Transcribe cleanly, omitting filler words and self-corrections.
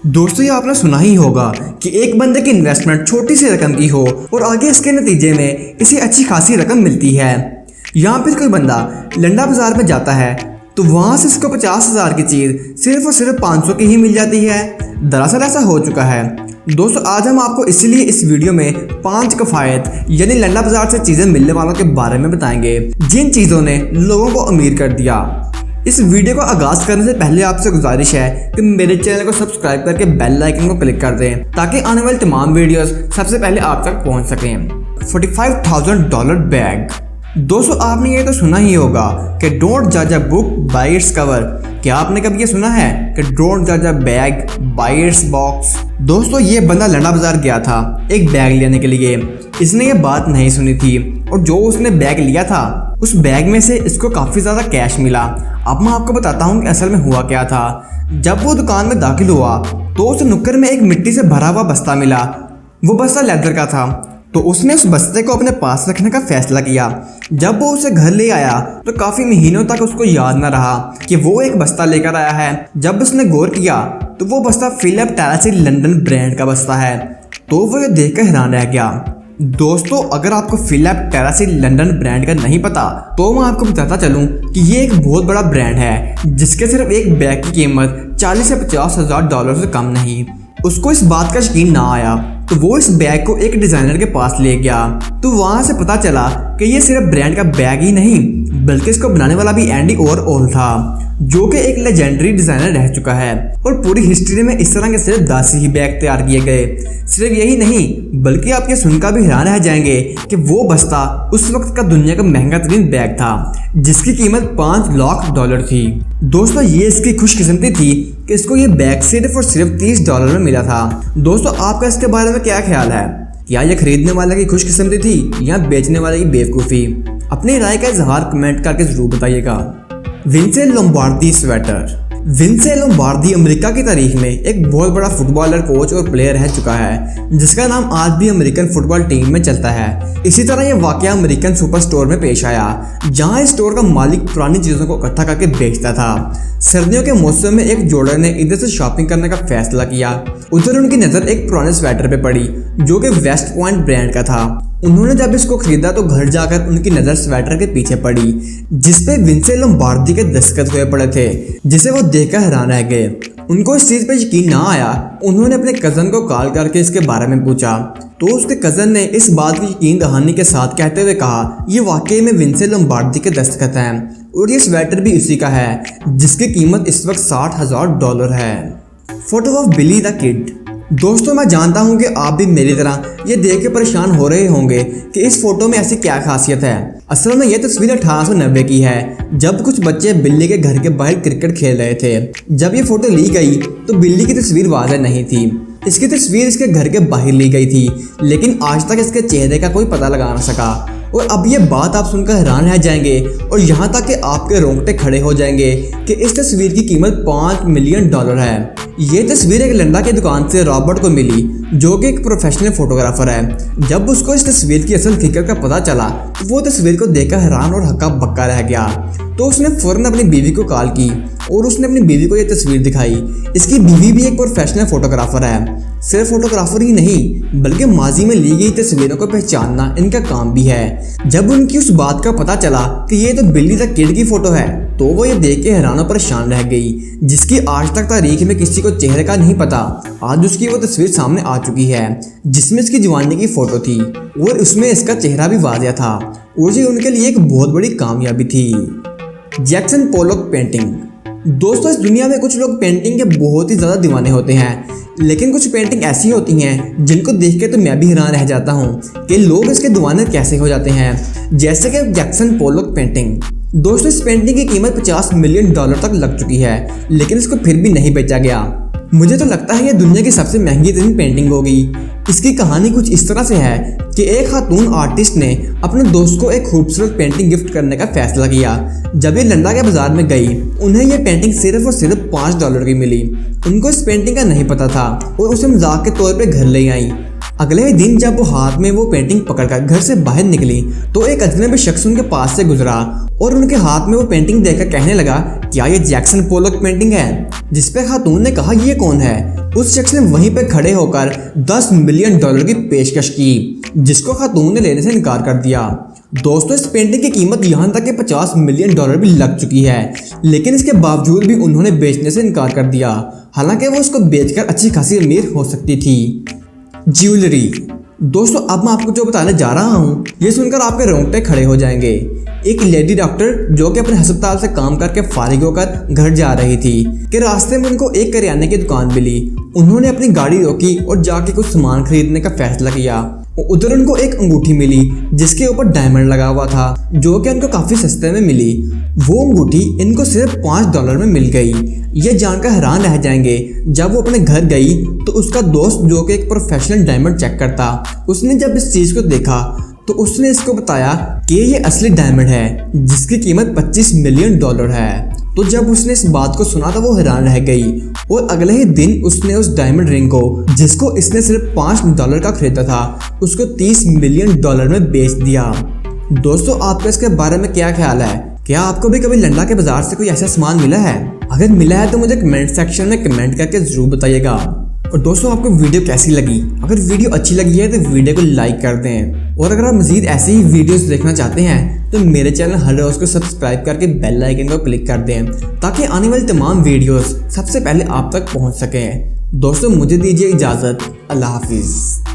दोस्तों ये आपने सुना ही होगा कि एक बंदे की इन्वेस्टमेंट छोटी सी रकम की हो और आगे इसके नतीजे में इसे अच्छी खासी रकम मिलती है। यहाँ पर कोई बंदा लंडा बाजार में जाता है तो वहाँ से इसको 50,000 की चीज़ सिर्फ और सिर्फ 500 की ही मिल जाती है। दरअसल ऐसा हो चुका है। दोस्तों आज हम आपको इसलिए इस वीडियो में 5 किफ़ायत यानी लंडा बाजार से चीज़ें मिलने वालों के बारे में बताएंगे जिन चीज़ों ने लोगों को अमीर कर दिया। इस वीडियो को आगाज करने से पहले आपसे गुजारिश है कि मेरे चैनल को सब्सक्राइब करके बेल आइकन को क्लिक कर दें ताकि आने वाली तमाम वीडियोस सबसे पहले आप तक पहुंच सकें। $45,000 बैग। दोस्तों आपने ये तो सुना ही होगा कि डोंट जज a book by its cover. क्या आपने कभी ये सुना है कि डोंट जज अ बैग बाय इट्स बॉक्स? दोस्तों ये बंदा लंडा बाजार गया था एक बैग लेने के लिए। इसने ये बात नहीं सुनी थी और जो उसने बैग लिया था उस बैग में से इसको काफ़ी ज़्यादा कैश मिला। अब मैं आपको बताता हूँ कि असल में हुआ क्या था। जब वो दुकान में दाखिल हुआ तो उसे नुक्कड़ में एक मिट्टी से भरा हुआ बस्ता मिला। वो बस्ता लेदर का था तो उसने उस बस्ते को अपने पास रखने का फैसला किया। जब वो उसे घर ले आया तो काफ़ी महीनों तक उसको याद न रहा कि वो एक बस्ता लेकर आया है। जब उसने गौर किया तो वो बस्ता फिलिप टेरासी लंदन ब्रांड का बस्ता है तो वो ये देखकर हैरान रह गया। दोस्तों अगर आपको फिलिप टेरासी लंदन ब्रांड का नहीं पता तो मैं आपको बताता चलूं कि ये एक बहुत बड़ा ब्रांड है जिसके सिर्फ एक बैग की कीमत 40 से $50,000 से कम नहीं। उसको इस बात का यकीन ना आया तो वो इस बैग को एक डिज़ाइनर के पास ले गया तो वहाँ से पता चला कि ये सिर्फ ब्रांड का बैग ही नहीं बल्कि इसको बनाने वाला भी एंडी वॉरहोल था जो कि एक लेजेंडरी डिज़ाइनर रह चुका है। और पूरी हिस्ट्री में इस तरह के सिर्फ 10 ही बैग तैयार किए गए। सिर्फ यही नहीं बल्कि आप ये सुनकर भी हैरान रह जाएंगे कि वो बस्ता उस वक्त का दुनिया का महंगा तरीन बैग था जिसकी कीमत $5 लाख थी। दोस्तों ये इसकी खुशकिस्मती थी कि इसको ये बैग सिर्फ और सिर्फ $30 में मिला था। दोस्तों आपका इसके बारे में क्या ख्याल है? क्या ये खरीदने वाले की खुशकिस्मती थी या बेचने वाले की बेवकूफ़ी? अपनी राय का इजहार कमेंट करके जरूर बताइएगा। Vince Lombardi sweater. Vince Lombardi America की तारीख में एक बहुत बड़ा फुटबॉलर, कोच और प्लेयर रह चुका है जिसका नाम आज भी अमेरिकन फुटबॉल टीम में चलता है। इसी तरह यह वाकया अमेरिकन सुपर स्टोर में पेश आया जहां इस स्टोर का मालिक पुरानी चीज़ों को इकट्ठा करके बेचता था। सर्दियों के मौसम में एक जोड़े ने इधर से शॉपिंग करने का फैसला किया। उधर उनकी नज़र एक पुराने स्वेटर पे पड़ी जो कि वेस्ट पॉइंट ब्रांड का था। उन्होंने जब इसको खरीदा तो घर जाकर उनकी नज़र स्वेटर के पीछे पड़ी जिसपे विंसे लोम्बार्दी के दस्तखत हुए पड़े थे जिसे वो देखकर हैरान रह गए। उनको इस चीज़ पे यकीन ना आया। उन्होंने अपने कज़न को कॉल करके इसके बारे में पूछा तो उसके कज़न ने इस बात की यकीन दहानी के साथ कहते हुए कहा ये वाकई में विंसे लोम्बार्दी के दस्तखत हैं और ये स्वेटर भी उसी का है जिसकी कीमत इस वक्त $60,000 है। Photo of Billy the Kid. दोस्तों मैं जानता हूं कि आप भी मेरी तरह ये देख के परेशान हो रहे होंगे कि इस फोटो में ऐसी क्या खासियत है। असल में यह तस्वीर 1890 की है जब कुछ बच्चे बिल्ली के घर के बाहर क्रिकेट खेल रहे थे। जब ये फोटो ली गई तो बिल्ली की तस्वीर वाज़ेह नहीं थी। इसकी तस्वीर इसके घर के बाहर ली गई थी लेकिन आज तक इसके चेहरे का कोई पता लगा ना सका। और अब ये बात आप सुनकर हैरान रह जाएंगे और यहाँ तक कि आपके रोंगटे खड़े हो जाएंगे कि इस तस्वीर की कीमत $5 मिलियन है। ये तस्वीर एक लंडा की दुकान से रॉबर्ट को मिली जो कि एक प्रोफेशनल फोटोग्राफर है। जब उसको इस तस्वीर की असल हकीकत का पता चला तो वो तस्वीर को देखकर हैरान और हक्का बक्का रह गया। तो उसने फ़ौरन अपनी बीवी को कॉल की और उसने अपनी बीवी को ये तस्वीर दिखाई। इसकी बीवी भी एक प्रोफेशनल फोटोग्राफर है। सिर्फ फोटोग्राफर ही नहीं बल्कि माजी में ली गई तस्वीरों को पहचानना इनका काम भी है। जब उनकी उस बात का पता चला कि ये तो बिल्ली द किड की फ़ोटो है तो वो ये देख के हैरान और परेशान रह गई जिसकी आज तक तारीख में किसी को चेहरे का नहीं पता। आज उसकी वो तस्वीर सामने आ चुकी है जिसमें इसकी जवानी की फ़ोटो थी और उसमें इसका चेहरा भी वाज़ेह था और ये उनके लिए एक बहुत बड़ी कामयाबी थी। Jackson Pollock painting. दोस्तों इस दुनिया में कुछ लोग पेंटिंग के बहुत ही ज़्यादा दीवाने होते हैं लेकिन कुछ पेंटिंग ऐसी होती हैं जिनको देख के तो मैं भी हैरान रह जाता हूँ कि लोग इसके दीवाने कैसे हो जाते हैं। जैसे कि जैक्सन पोलॉक पेंटिंग। दोस्तों इस पेंटिंग की कीमत $50 मिलियन तक लग चुकी है लेकिन इसको फिर भी नहीं बेचा गया। मुझे तो लगता है ये दुनिया की सबसे महंगी तरीन पेंटिंग होगी। इसकी कहानी कुछ इस तरह से है कि एक खातून आर्टिस्ट ने अपने दोस्त को एक खूबसूरत पेंटिंग गिफ्ट करने का फैसला किया। जब ये लंडा के बाजार में गई उन्हें यह पेंटिंग सिर्फ और सिर्फ $5 की मिली। उनको इस पेंटिंग का नहीं पता था और उसे मजाक के तौर पे घर ले आई। अगले दिन जब वो हाथ में वो पेंटिंग पकड़कर घर से बाहर निकली तो एक अजनबी शख्स उनके पास से गुजरा और उनके हाथ में वो पेंटिंग देखकर कहने लगा क्या ये जैक्सन पोलॉक पेंटिंग है? जिस पे खातून ने कहा ये कौन है? उस शख्स ने वहीं पर खड़े होकर $10 मिलियन की पेशकश की, जिसको खातून ने लेने से इनकार कर दिया। दोस्तों, इस पेंटिंग की कीमत यहाँ तक कि $50 मिलियन भी लग चुकी है, लेकिन इसके बावजूद भी उन्होंने बेचने से इनकार कर दिया, हालांकि वो इसको बेचकर अच्छी खासी अमीर हो सकती थी। ज्वेलरी। दोस्तों, अब मैं आपको जो बताने जा रहा हूँ ये सुनकर आपके रोंगटे खड़े हो जाएंगे। एक लेडी डॉक्टर जो कि अपने अस्पताल से काम करके फारिग होकर घर जा रही थी कि रास्ते में उनको एक करियाने की दुकान मिली। उन्होंने अपनी गाड़ी रोकी और जाके कुछ सामान खरीदने का फैसला किया। उधर उनको एक अंगूठी मिली जिसके ऊपर डायमंड लगा हुआ था, जो कि उनको काफ़ी सस्ते में मिली। वो अंगूठी इनको सिर्फ $5 में मिल गई। ये जानकर हैरान रह जाएंगे। जब वो अपने घर गई तो उसका दोस्त जो कि एक प्रोफेशनल डायमंड चेक करता, उसने जब इस चीज़ को देखा तो उसने इसको बताया कि ये असली डायमंड है जिसकी कीमत $25 मिलियन है। तो जब उसने इस बात को सुना तो वो हैरान रह गई और अगले ही दिन उसने उस डायमंड रिंग को, जिसको इसने सिर्फ $5 का खरीदा था, उसको $30 मिलियन में बेच दिया। दोस्तों, आपका इसके बारे में क्या ख्याल है? क्या आपको भी कभी लंडा के बाजार से कोई ऐसा सामान मिला है? अगर मिला है तो मुझे कमेंट सेक्शन में कमेंट करके जरूर बताइएगा। और दोस्तों, आपको वीडियो कैसी लगी? अगर वीडियो अच्छी लगी है तो वीडियो को लाइक कर दें, और अगर आप मज़ीद ऐसे ही वीडियोस देखना चाहते हैं तो मेरे चैनल हर रोज़ को सब्सक्राइब करके बेल आइकन को क्लिक कर दें ताकि आने वाली तमाम वीडियोस सबसे पहले आप तक पहुंच सकें। दोस्तों, मुझे दीजिए इजाज़त। अल्लाह हाफिज़।